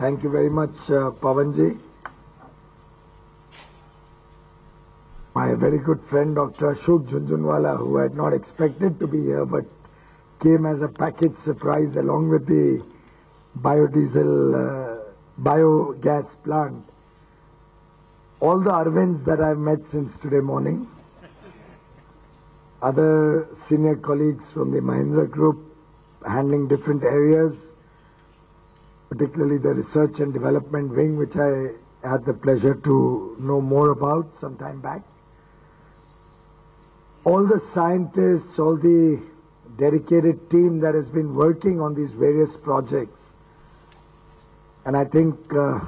Thank you very much, Pavanji. My very good friend, Dr. Ashok Jhunjhunwala, who I had not expected to be here, but came as a package surprise along with the biodiesel, biogas plant. All the Arvinds that I've met since today morning, other senior colleagues from the Mahindra group handling different areas, particularly the research and development wing, which I had the pleasure to know more about some time back. All the scientists, all the dedicated team that has been working on these various projects. And I think the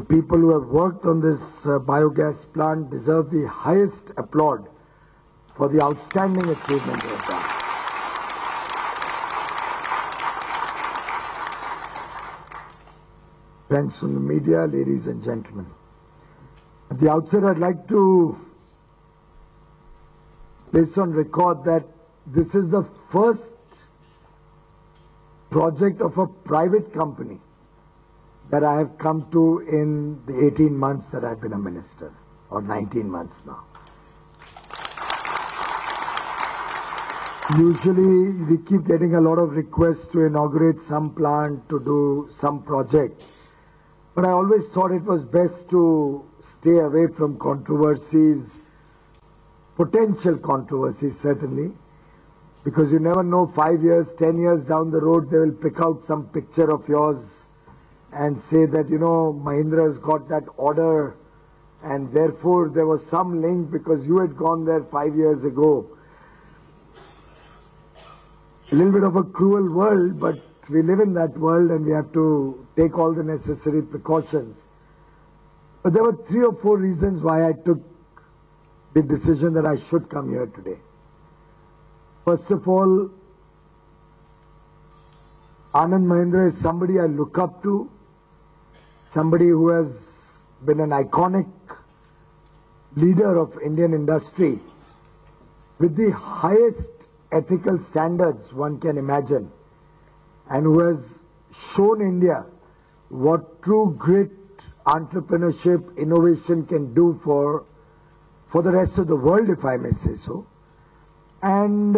people who have worked on this biogas plant deserve the highest applaud for the outstanding achievement they have done. Friends from the media, ladies and gentlemen. At the outset, I'd like to place on record that this is the first project of a private company that I have come to in the 18 months that I've been a minister, or 19 months now. Usually we keep getting a lot of requests to inaugurate some plant, to do some project. But I always thought it was best to stay away from controversies, potential controversies certainly, because you never know, 5 years, 10 years down the road, they will pick out some picture of yours and say that, you know, Mahindra has got that order and therefore there was some link because you had gone there 5 years ago. A little bit of a cruel world, but we live in that world and we have to take all the necessary precautions. But there were 3 or 4 reasons why I took the decision that I should come here today. First of all, Anand Mahindra is somebody I look up to, somebody who has been an iconic leader of Indian industry with the highest ethical standards one can imagine, and who has shown India what true grit, entrepreneurship, innovation can do for the rest of the world, if I may say so. And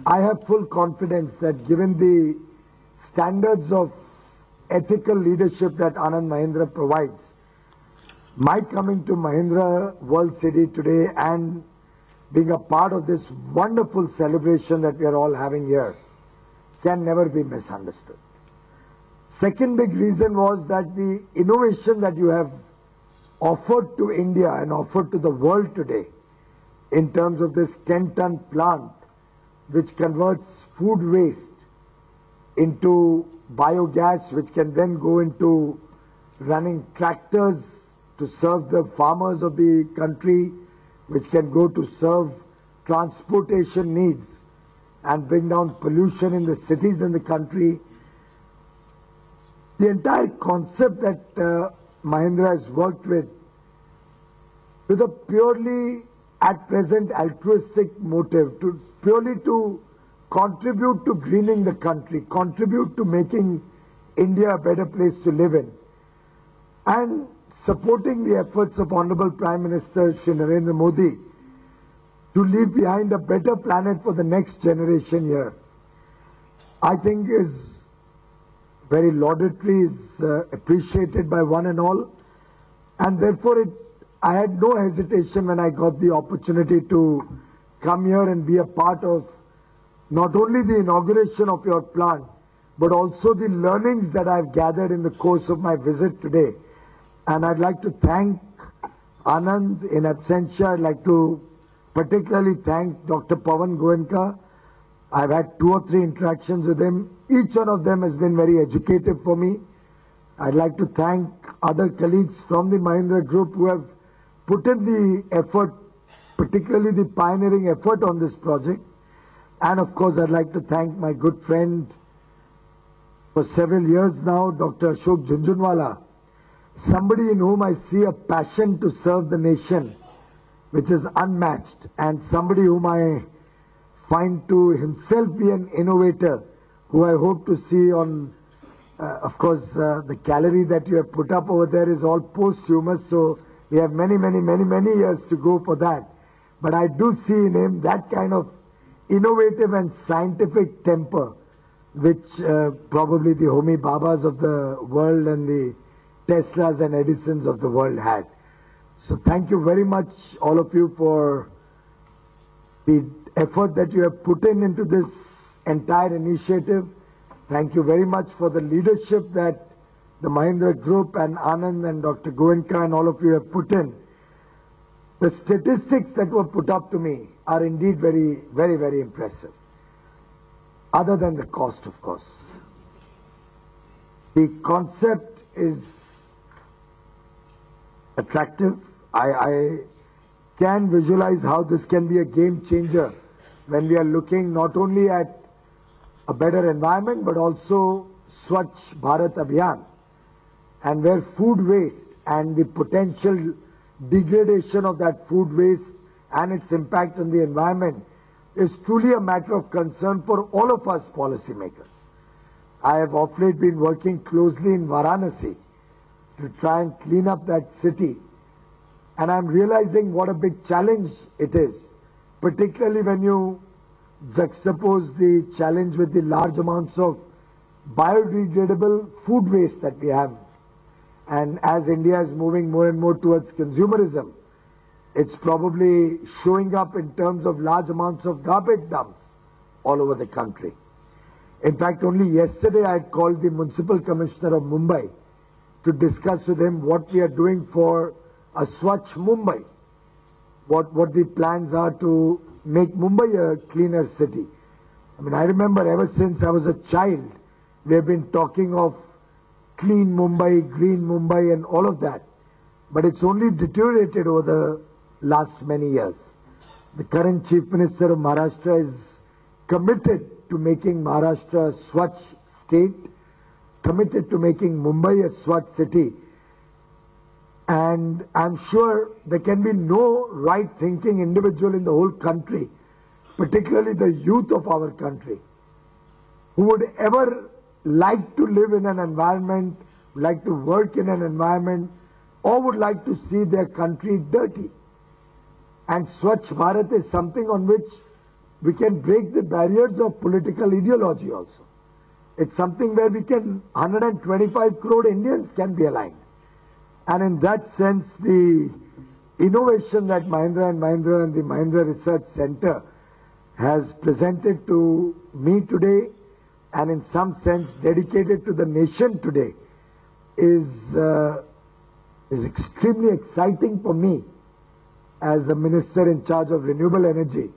I have full confidence that given the standards of ethical leadership that Anand Mahindra provides, my coming to Mahindra World City today and being a part of this wonderful celebration that we are all having here can never be misunderstood. Second big reason was that the innovation that you have offered to India and offered to the world today in terms of this 10-ton plant which converts food waste into biogas, which can then go into running tractors to serve the farmers of the country, which can go to serve transportation needs and bring down pollution in the cities in the country. The entire concept that Mahindra has worked with a purely at present altruistic motive, purely to contribute to greening the country, contribute to making India a better place to live in, and supporting the efforts of Honorable Prime Minister Shri Narendra Modi to leave behind a better planet for the next generation here, I think is very laudatory, is appreciated by one and all, and therefore I had no hesitation when I got the opportunity to come here and be a part of not only the inauguration of your plant, but also the learnings that I've gathered in the course of my visit today. And I'd like to thank Anand in absentia. I'd like to particularly thank Dr. Pavan Goenka. I've had 2 or 3 interactions with him. Each one of them has been very educative for me. I'd like to thank other colleagues from the Mahindra group who have put in the effort, particularly the pioneering effort on this project. And of course, I'd like to thank my good friend for several years now, Dr. Ashok Jhunjhunwala, somebody in whom I see a passion to serve the nation, which is unmatched, and somebody whom I find to himself be an innovator, who I hope to see on Of course, the calorie that you have put up over there is all posthumous, so we have many years to go for that. But I do see in him that kind of innovative and scientific temper, which probably the Homi Babas of the world and the Teslas and Edisons of the world had. So thank you very much, all of you, for the effort that you have put into this entire initiative. Thank you very much for the leadership that the Mahindra Group and Anand and Dr. Goenka and all of you have put in. The statistics that were put up to me are indeed very impressive. Other than the cost, of course. The concept is attractive. I can visualize how this can be a game changer when we are looking not only at a better environment but also Swachh Bharat Abhiyan, and where food waste and the potential degradation of that food waste and its impact on the environment is truly a matter of concern for all of us policymakers. I have of late been working closely in Varanasi to try and clean up that city, and I'm realizing what a big challenge it is, particularly when you juxtapose the challenge with the large amounts of biodegradable food waste that we have. And as India is moving more and more towards consumerism, it's probably showing up in terms of large amounts of garbage dumps all over the country. In fact, only yesterday I had called the Municipal Commissioner of Mumbai to discuss with him what we are doing for a Swachh Mumbai, what the plans are to make Mumbai a cleaner city. I mean, I remember ever since I was a child, we have been talking of clean Mumbai, green Mumbai and all of that. But it's only deteriorated over the last many years. The current Chief Minister of Maharashtra is committed to making Maharashtra a Swachh state, committed to making Mumbai a Swachh city. And I'm sure there can be no right-thinking individual in the whole country, particularly the youth of our country, who would ever like to live in an environment, like to work in an environment, or would like to see their country dirty. And Swachh Bharat is something on which we can break the barriers of political ideology also. It's something where we can, 125 crore Indians can be aligned. And in that sense, the innovation that Mahindra and the Mahindra Research Center has presented to me today, and in some sense dedicated to the nation today, is extremely exciting for me as a minister in charge of renewable energy.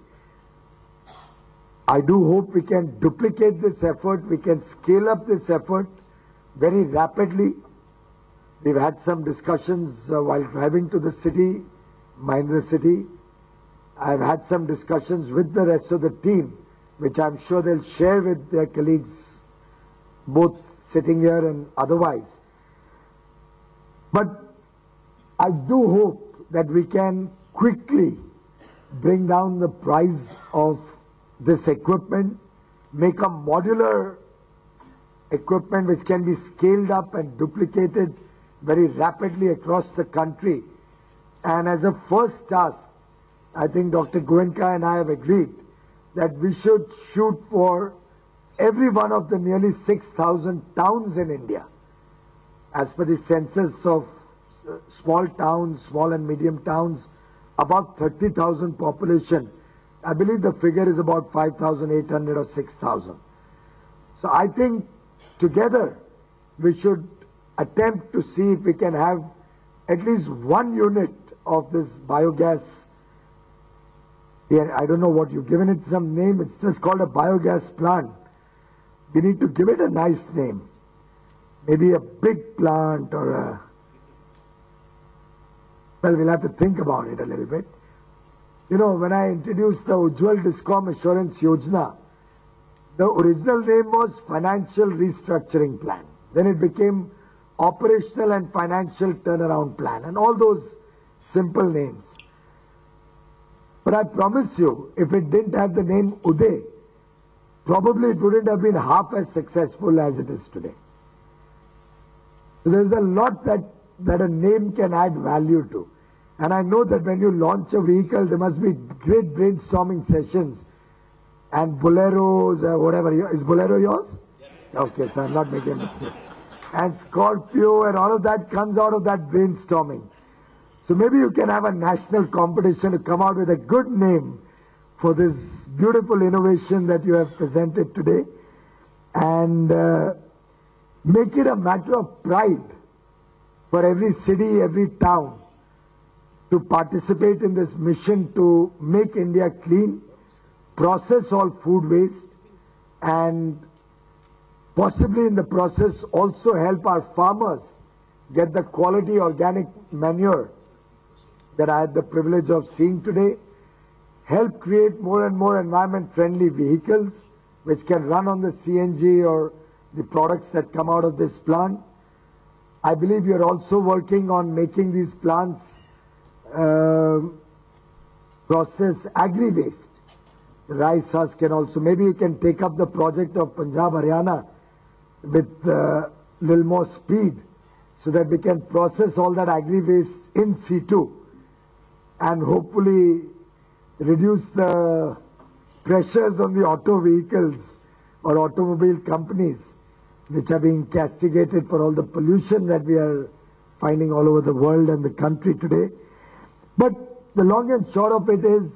I do hope we can duplicate this effort, we can scale up this effort very rapidly. We've had some discussions while driving to the city, Mahindra city. I've had some discussions with the rest of the team, which I'm sure they'll share with their colleagues, both sitting here and otherwise. But I do hope that we can quickly bring down the price of this equipment, make a modular equipment which can be scaled up and duplicated very rapidly across the country. And as a first task, I think Dr. Goenka and I have agreed that we should shoot for every one of the nearly 6,000 towns in India. As per the census of small towns, small and medium towns, about 30,000 population, I believe the figure is about 5,800 or 6,000. So I think together we should attempt to see if we can have at least one unit of this biogas. I don't know what you've given it some name. It's just called a biogas plant. We need to give it a nice name. Maybe a big plant or a... Well, we'll have to think about it a little bit. You know, when I introduced the Ujjwal Discom Assurance Yojana, the original name was Financial Restructuring Plan. Then it became Operational and Financial Turnaround Plan, and all those simple names. But I promise you, if it didn't have the name Uday, probably it wouldn't have been half as successful as it is today. So there's a lot that a name can add value to. And I know that when you launch a vehicle, there must be great brainstorming sessions and Boleros or whatever. Is Bolero yours? Yes. Okay, so I'm not making a mistake. And Scorpio and all of that comes out of that brainstorming. So maybe you can have a national competition to come out with a good name for this beautiful innovation that you have presented today, and make it a matter of pride for every city, every town to participate in this mission to make India clean, process all food waste, and possibly in the process also help our farmers get the quality organic manure that I had the privilege of seeing today, help create more and more environment-friendly vehicles which can run on the CNG or the products that come out of this plant. I believe you're also working on making these plants process agri-waste. Rice husk can also, maybe you can take up the project of Punjab, Haryana with little more speed so that we can process all that agri-waste in situ and hopefully reduce the pressures on the auto vehicles or automobile companies which are being castigated for all the pollution that we are finding all over the world and the country today. But the long and short of it is,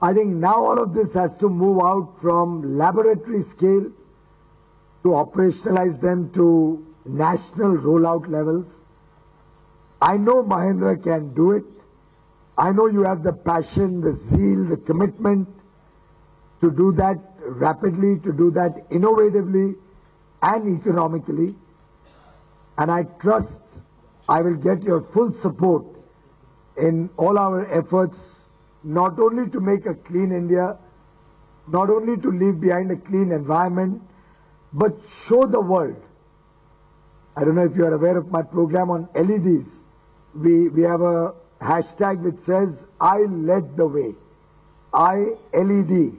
I think now all of this has to move out from laboratory scale to operationalize them to national rollout levels. I know Mahindra can do it. I know you have the passion, the zeal, the commitment to do that rapidly, to do that innovatively and economically. And I trust I will get your full support in all our efforts, not only to make a clean India, not only to leave behind a clean environment, but show the world. I don't know if you are aware of my program on LEDs. We have a hashtag which says, I led the way. I LED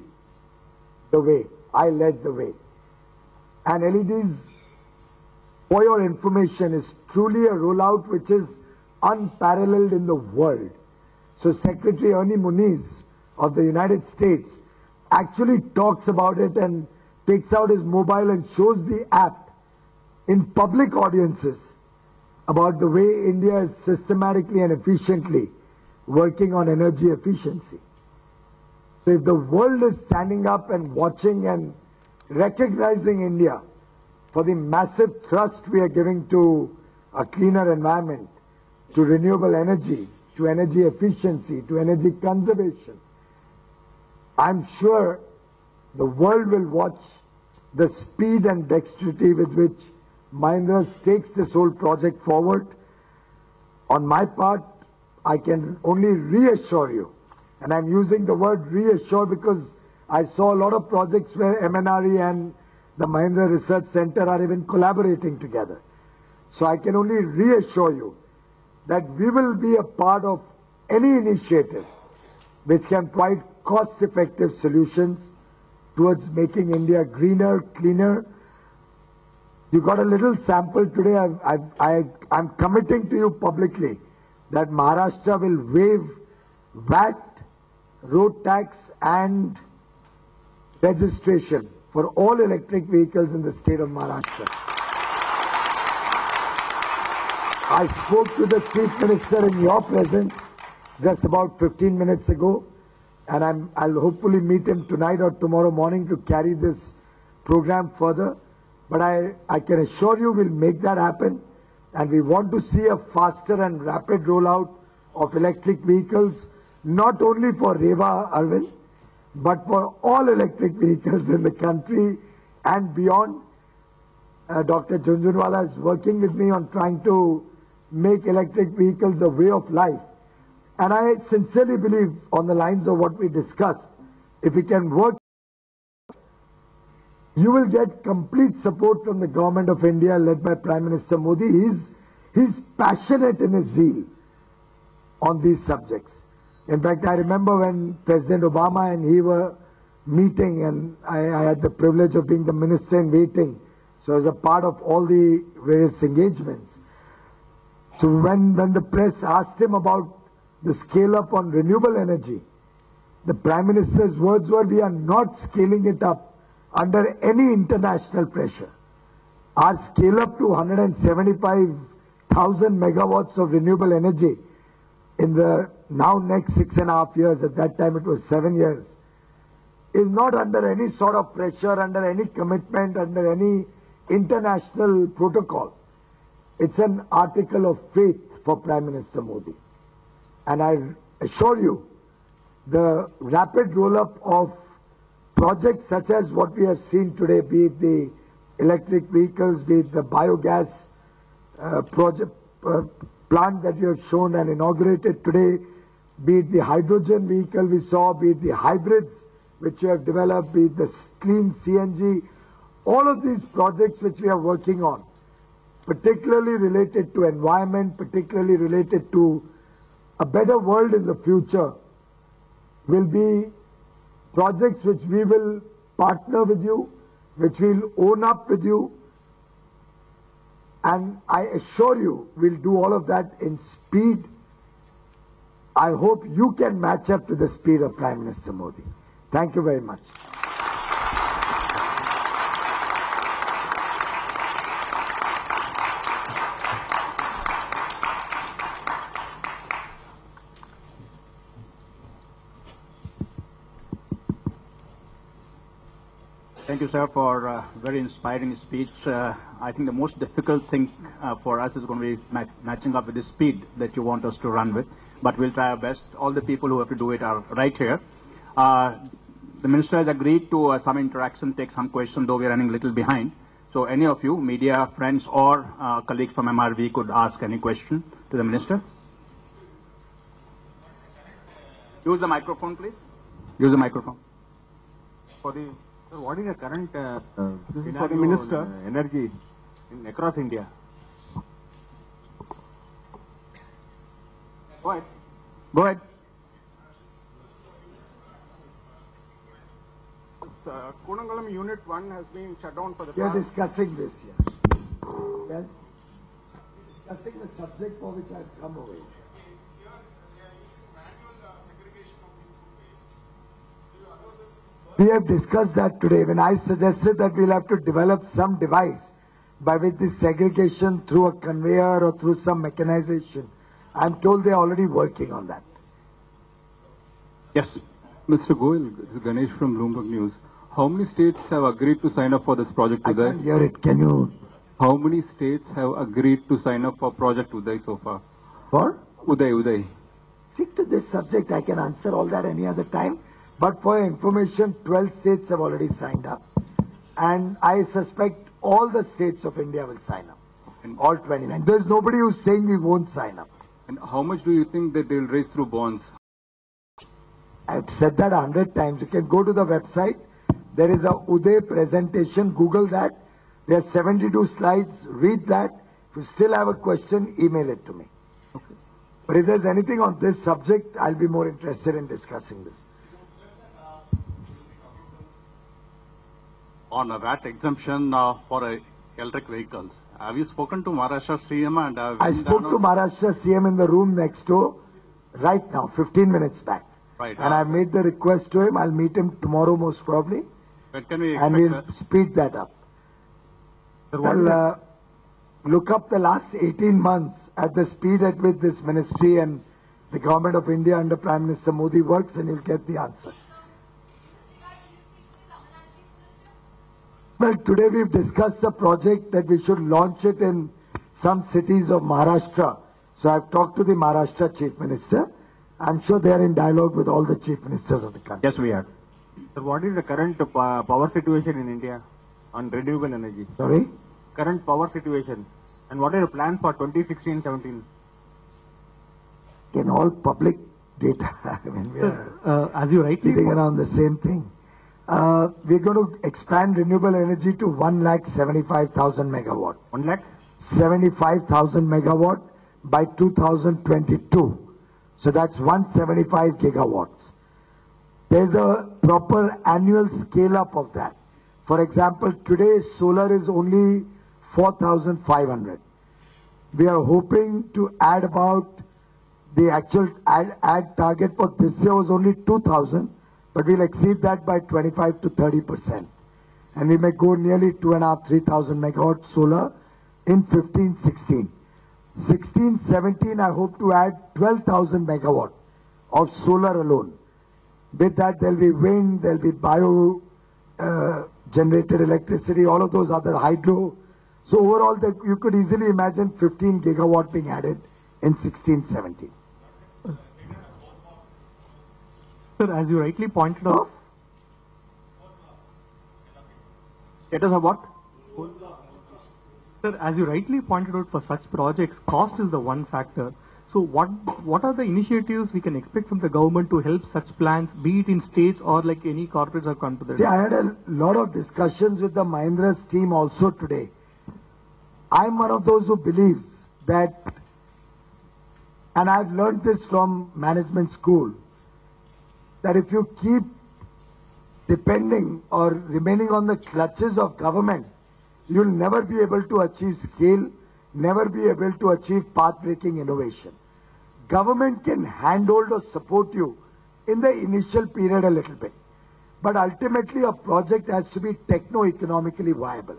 the way. I led the way. And LEDs, for your information, is truly a rollout which is unparalleled in the world. So Secretary Ernie Moniz of the United States actually talks about it and takes out his mobile and shows the app in public audiences about the way India is systematically and efficiently working on energy efficiency. So if the world is standing up and watching and recognizing India for the massive thrust we are giving to a cleaner environment, to renewable energy, to energy efficiency, to energy conservation, I'm sure the world will watch the speed and dexterity with which Mahindra takes this whole project forward. On my part, I can only reassure you, and I'm using the word reassure because I saw a lot of projects where MNRE and the Mahindra Research Center are even collaborating together. So I can only reassure you that we will be a part of any initiative which can provide cost-effective solutions towards making India greener, cleaner. You got a little sample today. I'm committing to you publicly that Maharashtra will waive VAT, road tax and registration for all electric vehicles in the state of Maharashtra. I spoke to the Chief Minister in your presence just about 15 minutes ago, and I'll hopefully meet him tonight or tomorrow morning to carry this program further. But I can assure you we'll make that happen, and we want to see a faster and rapid rollout of electric vehicles, not only for Reva, Arvind, but for all electric vehicles in the country and beyond. Dr. Jhunjhunwala is working with me on trying to make electric vehicles a way of life. And I sincerely believe, on the lines of what we discussed, if we can work, you will get complete support from the government of India led by Prime Minister Modi. He's passionate in his zeal on these subjects. In fact, I remember when President Obama and he were meeting, and I had the privilege of being the minister in waiting. So as a part of all the various engagements. So when the press asked him about the scale up on renewable energy, the Prime Minister's words were, we are not scaling it up under any international pressure. Our scale up to 175,000 megawatts of renewable energy in the now next 6.5 years, at that time it was 7 years, is not under any sort of pressure, under any commitment, under any international protocol. It's an article of faith for Prime Minister Modi. And I assure you, the rapid roll-up of projects such as what we have seen today, be it the electric vehicles, be it the biogas plant that you have shown and inaugurated today, be it the hydrogen vehicle we saw, be it the hybrids which you have developed, be it the clean CNG, all of these projects which we are working on, particularly related to environment, particularly related to a better world in the future, will be projects which we will partner with you, which we'll own up with you, and I assure you we'll do all of that in speed. I hope you can match up to the speed of Prime Minister Modi. Thank you very much. Thank you, sir, for a very inspiring speech. I think the most difficult thing for us is going to be matching up with the speed that you want us to run with. But we'll try our best. All the people who have to do it are right here. The minister has agreed to some interaction, take some questions, though we're running a little behind. So any of you, media, friends, or colleagues from MRV could ask any question to the minister. Use the microphone, please. Use the microphone. For the Sir, what is the current this is for the Minister Energy across India? Go ahead. Go ahead. Kunangalam Unit 1 has been shut down for the We are past... discussing this here. Yes? Discussing the subject for which I have come away. We have discussed that today when I suggested that we'll have to develop some device by which this segregation through a conveyor or through some mechanization. I'm told they're already working on that. Yes. Mr. Goyal, this is Ganesh from Bloomberg News. How many states have agreed to sign up for this project Uday? I can't hear it. Can you? How many states have agreed to sign up for Project Uday so far? For? Uday. Stick to this subject. I can answer all that any other time. But for your information, 12 states have already signed up. And I suspect all the states of India will sign up. And all 29. There's nobody who's saying we won't sign up. And how much do you think that they'll raise through bonds? I've said that 100 times. You can go to the website. There is a Uday presentation. Google that. There are 72 slides. Read that. If you still have a question, email it to me. Okay. But if there's anything on this subject, I'll be more interested in discussing this. On a VAT exemption for electric vehicles. Have you spoken to Maharashtra CM? And I spoke to Maharashtra CM in the room next door right now, 15 minutes back. Right. And I made the request to him. I'll meet him tomorrow most probably. When can we and we'll speed that up. Well, look up the last 18 months at the speed at which this ministry and the government of India under Prime Minister Modi works and you'll get the answer. Well, today we've discussed a project that we should launch it in some cities of Maharashtra. So I've talked to the Maharashtra Chief Minister. I'm sure they are in dialogue with all the Chief Ministers of the country. Yes, we are. Sir, what is the current power situation in India on renewable energy? Sorry? Current power situation. And what are the plans for 2016-17? In all public data, I mean, we are as you rightly sitting around the same thing. We're going to expand renewable energy to 1,75,000 megawatt. 1 lakh? 75,000 megawatt by 2022. So that's 175 gigawatts. There's a proper annual scale up of that. For example, today solar is only 4,500. We are hoping to add about the actual add target for this year was only 2,000, but we'll exceed that by 25 to 30%. And we may go nearly 2,500, 3,000 megawatt solar in 15-16. 16-17, I hope to add 12,000 megawatt of solar alone. With that, there'll be wind, there'll be bio generated electricity, all of those other hydro. So overall, you could easily imagine 15 gigawatt being added in 16-17. Sir, as you rightly pointed out, Status of what? sir, as you rightly pointed out, for such projects, cost is the one factor. So what are the initiatives we can expect from the government to help such plans, be it in states or like any corporates have come to this? See, I had a lot of discussions with the Mahindra's team also today. I'm one of those who believes that, and I've learned this from management school, that if you keep depending or remaining on the clutches of government, you'll never be able to achieve scale, never be able to achieve path-breaking innovation. Government can handhold or support you in the initial period a little bit, but ultimately a project has to be techno-economically viable.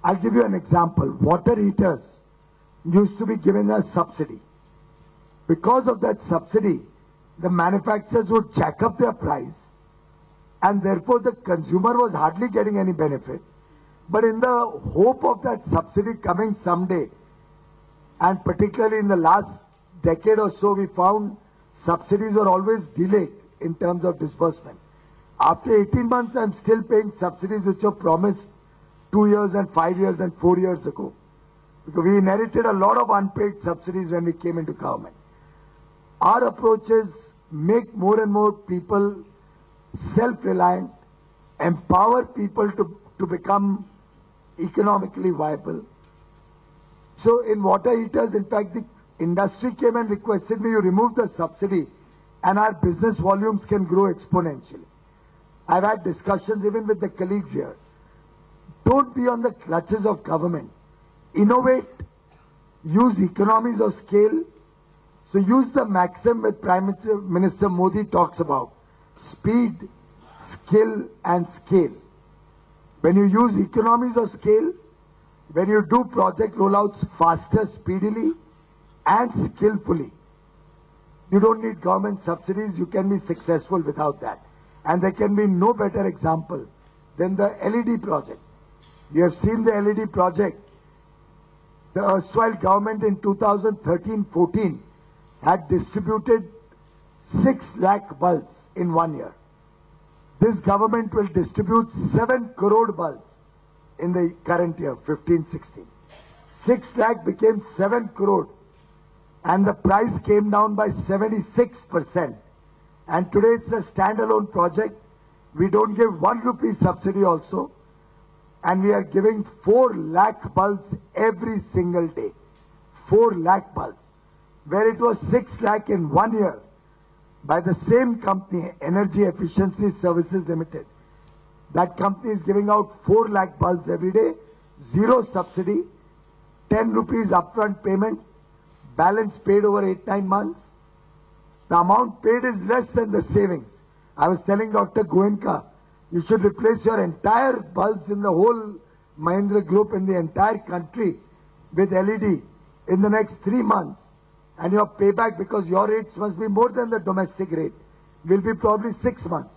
I'll give you an example. Water heaters used to be given a subsidy. Because of that subsidy, the manufacturers would jack up their price, and therefore the consumer was hardly getting any benefit. But in the hope of that subsidy coming someday, and particularly in the last decade or so, we found subsidies were always delayed in terms of disbursement. After 18 months, I'm still paying subsidies which were promised 2 years and 5 years and 4 years ago. Because we inherited a lot of unpaid subsidies when we came into government. Our approach is make more and more people self-reliant, empower people to become economically viable. So in water heaters, in fact, the industry came and requested me to remove the subsidy and our business volumes can grow exponentially. I've had discussions even with the colleagues here. Don't be on the clutches of government. Innovate, use economies of scale. So use the maxim that Prime Minister Modi talks about: speed, skill and scale. When you use economies of scale, when you do project rollouts faster, speedily and skillfully, you don't need government subsidies, you can be successful without that. And there can be no better example than the LED project. You have seen the LED project. The erstwhile government in 2013-14 had distributed 6 lakh bulbs in 1 year. This government will distribute 7 crore bulbs in the current year, 15-16. 6 lakh became 7 crore and the price came down by 76%. And today it's a standalone project. We don't give 1 rupee subsidy also. And we are giving 4 lakh bulbs every single day. 4 lakh bulbs. Where it was 6 lakh in 1 year by the same company, Energy Efficiency Services Limited. That company is giving out 4 lakh bulbs every day, 0 subsidy, 10 rupees upfront payment, balance paid over 8-9 months. The amount paid is less than the savings. I was telling Dr. Goenka, you should replace your entire bulbs in the whole Mahindra group in the entire country with LED in the next 3 months. And your payback, because your rates must be more than the domestic rate, will be probably 6 months.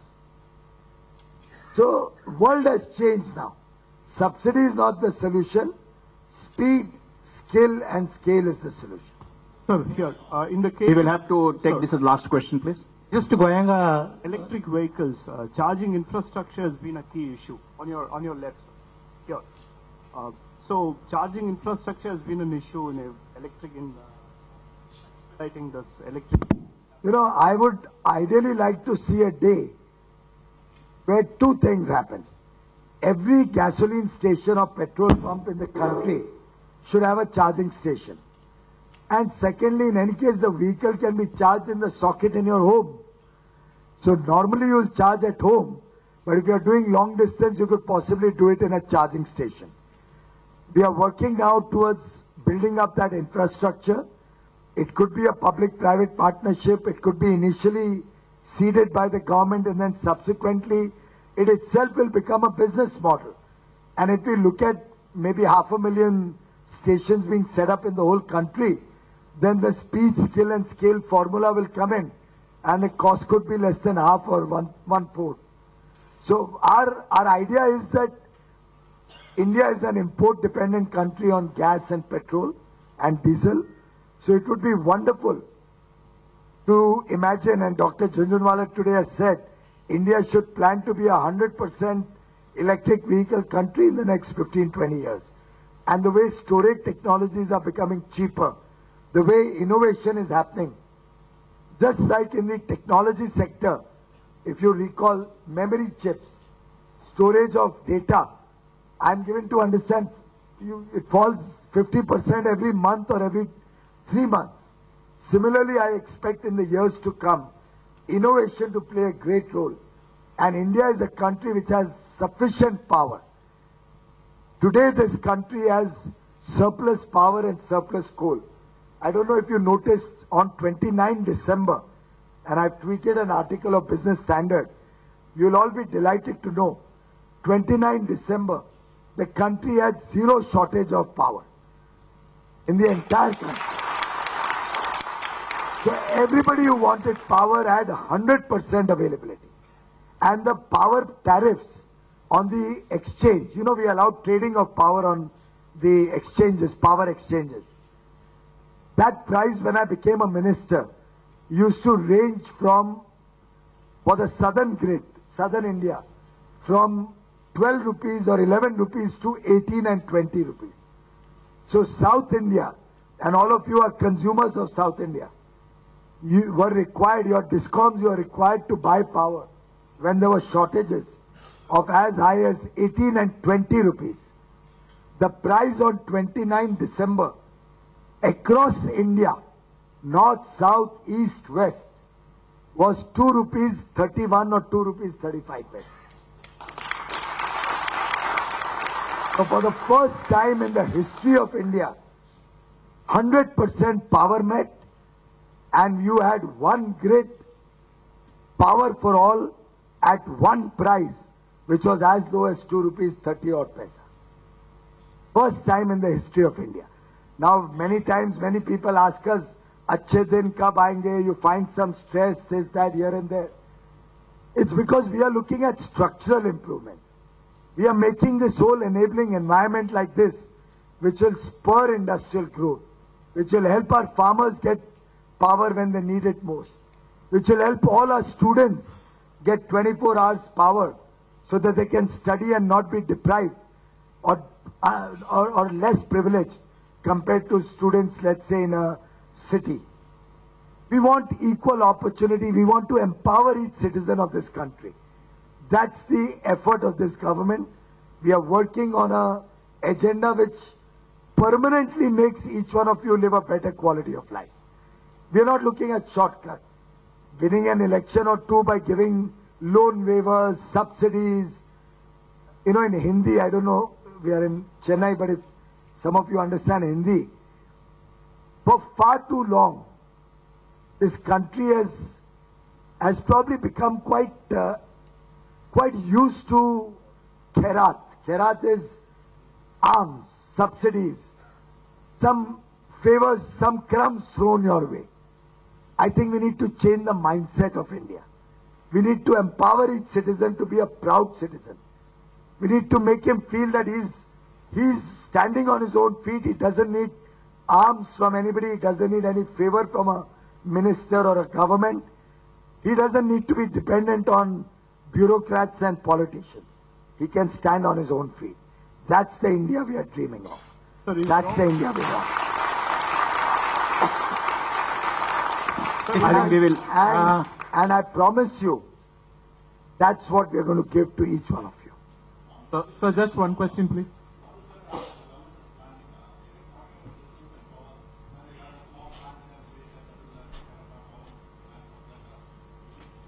So, world has changed now. Subsidy is not the solution. Speed, skill and scale is the solution. Sir, here, in the case... We will have to take this as last question, please. Just going electric vehicles, charging infrastructure has been a key issue on your left. Here. So charging infrastructure has been an issue in electric lighting this electric. You know, I would ideally like to see a day where 2 things happen. Every gasoline station or petrol pump in the country should have a charging station. And secondly, in any case, the vehicle can be charged in the socket in your home. So normally you will charge at home, But if you are doing long distance, you could possibly do it in a charging station. We are working now towards building up that infrastructure. It could be a public-private partnership. It could be initially seeded by the government, and then subsequently it itself will become a business model. And if we look at maybe 500,000 stations being set up in the whole country, then the speed, skill and scale formula will come in, and the cost could be less than half or one-fourth. So our idea is that India is an import-dependent country on gas and petrol and diesel. So it would be wonderful to imagine, and Dr. Jhunjhunwala today has said, India should plan to be 100% electric vehicle country in the next 15-20 years. And the way storage technologies are becoming cheaper, the way innovation is happening, just like in the technology sector, if you recall memory chips, storage of data, I'm given to understand it falls 50% every month or every 3 months. Similarly, I expect in the years to come, innovation to play a great role. And India is a country which has sufficient power. Today, this country has surplus power and surplus coal. I don't know if you noticed on 29 December, and I've tweeted an article of Business Standard, you'll all be delighted to know, 29 December, the country had zero shortage of power in the entire country. So everybody who wanted power had 100% availability. And the power tariffs on the exchange, you know, we allowed trading of power on the exchanges, power exchanges. That price, when I became a minister, used to range from, for the southern grid, southern India, from 12 rupees or 11 rupees to 18 and 20 rupees. So South India, and all of you are consumers of South India, you were required, your discoms, you are required to buy power when there were shortages of as high as 18 and 20 rupees. The price on 29 December across India, north, south, east, west, was 2 rupees 31 or 2 rupees 35 paise. So for the first time in the history of India, 100% power met, and you had one grid, power for all, at one price, which was as low as 2 rupees 30 odd paise. First time in the history of India. Now, many times, many people ask us, "Achhe din kab aayenge?" You find some stress, this, that, here and there. It's because we are looking at structural improvements. We are making this whole enabling environment like this, which will spur industrial growth, which will help our farmers get power when they need it most, which will help all our students get 24 hours power so that they can study and not be deprived or less privileged compared to students, let's say, in a city. We want equal opportunity. We want to empower each citizen of this country. That's the effort of this government. We are working on an agenda which permanently makes each one of you live a better quality of life. We are not looking at shortcuts. Winning an election or two by giving loan waivers, subsidies. You know, in Hindi, I don't know, we are in Chennai, but if some of you understand Hindi, for far too long, this country has probably become quite used to khairat. Khairat is alms, subsidies, some favors, some crumbs thrown your way. I think we need to change the mindset of India. We need to empower each citizen to be a proud citizen. We need to make him feel that he's standing on his own feet. He doesn't need alms from anybody. He doesn't need any favor from a minister or a government. He doesn't need to be dependent on bureaucrats and politicians. He can stand on his own feet. That's the India we are dreaming of. That's the India we want. I think we will. And I promise you, that's what we are going to give to each one of you. So just one question, please.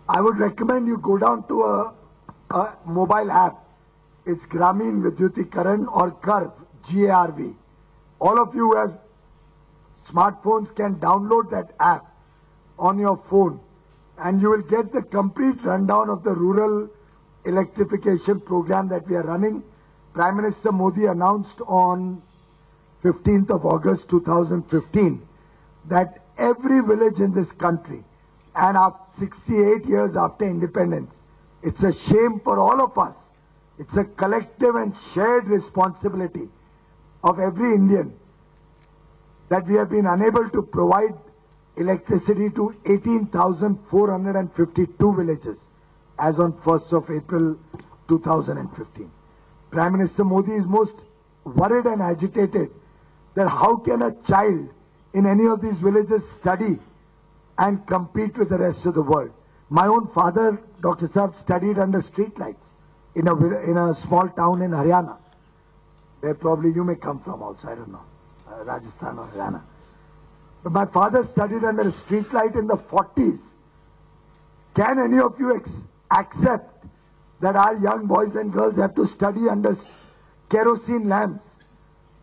I would recommend you go down to a mobile app. It's Gramin Vidyuti Karan or GARV, G-A-R-V. All of you who have smartphones can download that app on your phone and you will get the complete rundown of the rural electrification program that we are running. Prime Minister Modi announced on 15th of August 2015 that every village in this country, and 68 years after independence, it's a shame for all of us. It's a collective and shared responsibility of every Indian that we have been unable to provide electricity to 18,452 villages as on 1st of April 2015. Prime Minister Modi is most worried and agitated that how can a child in any of these villages study and compete with the rest of the world. My own father, Dr. Saab, studied under street lights in a small town in Haryana, where probably you may come from also, I don't know, Rajasthan or Haryana. But my father studied under a street light in the 40s. Can any of you accept that our young boys and girls have to study under kerosene lamps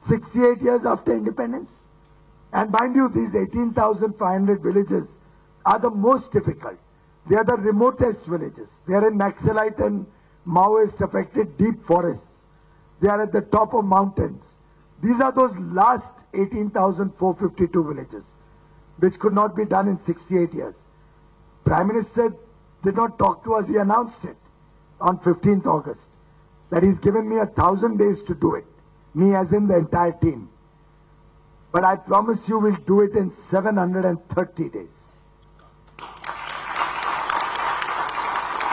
68 years after independence? And mind you, these 18,500 villages are the most difficult. They are the remotest villages. They are in Naxalite and Maoist affected deep forests. They are at the top of mountains. These are those last 18,452 villages, which could not be done in 68 years. Prime Minister did not talk to us. He announced it on 15th August that he's given me 1,000 days to do it. Me as in the entire team. But I promise you we'll do it in 730 days.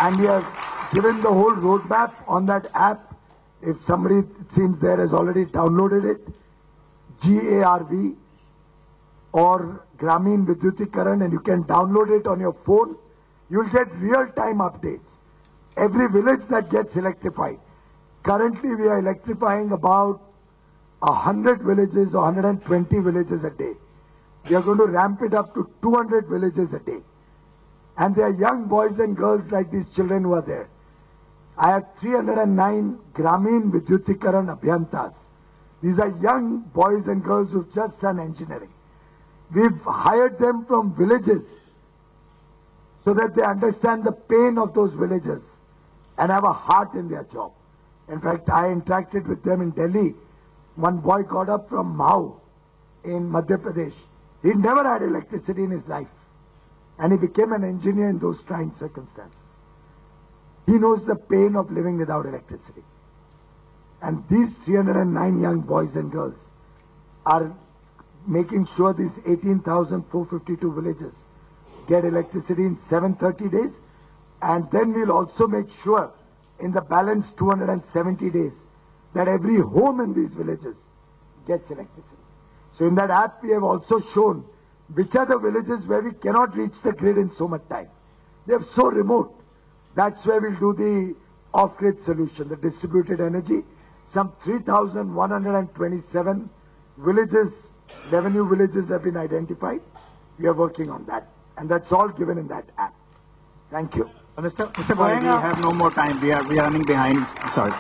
And we have given the whole roadmap on that app. If somebody, it seems there, has already downloaded it, GARV or Gramin Vidyuti Karan, and you can download it on your phone. You will get real-time updates. Every village that gets electrified. Currently we are electrifying about 100 villages or 120 villages a day. We are going to ramp it up to 200 villages a day. And they are young boys and girls like these children who are there. I have 309 Gramin Vidyuti Karan Abhyantas. These are young boys and girls who've just done engineering. We've hired them from villages so that they understand the pain of those villages and have a heart in their job. In fact, I interacted with them in Delhi. One boy got up from Mau in Madhya Pradesh. He never had electricity in his life. And he became an engineer in those trying circumstances. He knows the pain of living without electricity. And these 309 young boys and girls are making sure these 18,452 villages get electricity in 730 days. And then we'll also make sure in the balance 270 days that every home in these villages gets electricity. So in that app we have also shown which are the villages where we cannot reach the grid in so much time. They are so remote. That's where we'll do the off-grid solution, the distributed energy. Some 3,127 villages, revenue villages have been identified. We are working on that. And that's all given in that app. Thank you. Mr. Sorry, we have no more time. We are running behind. Sorry.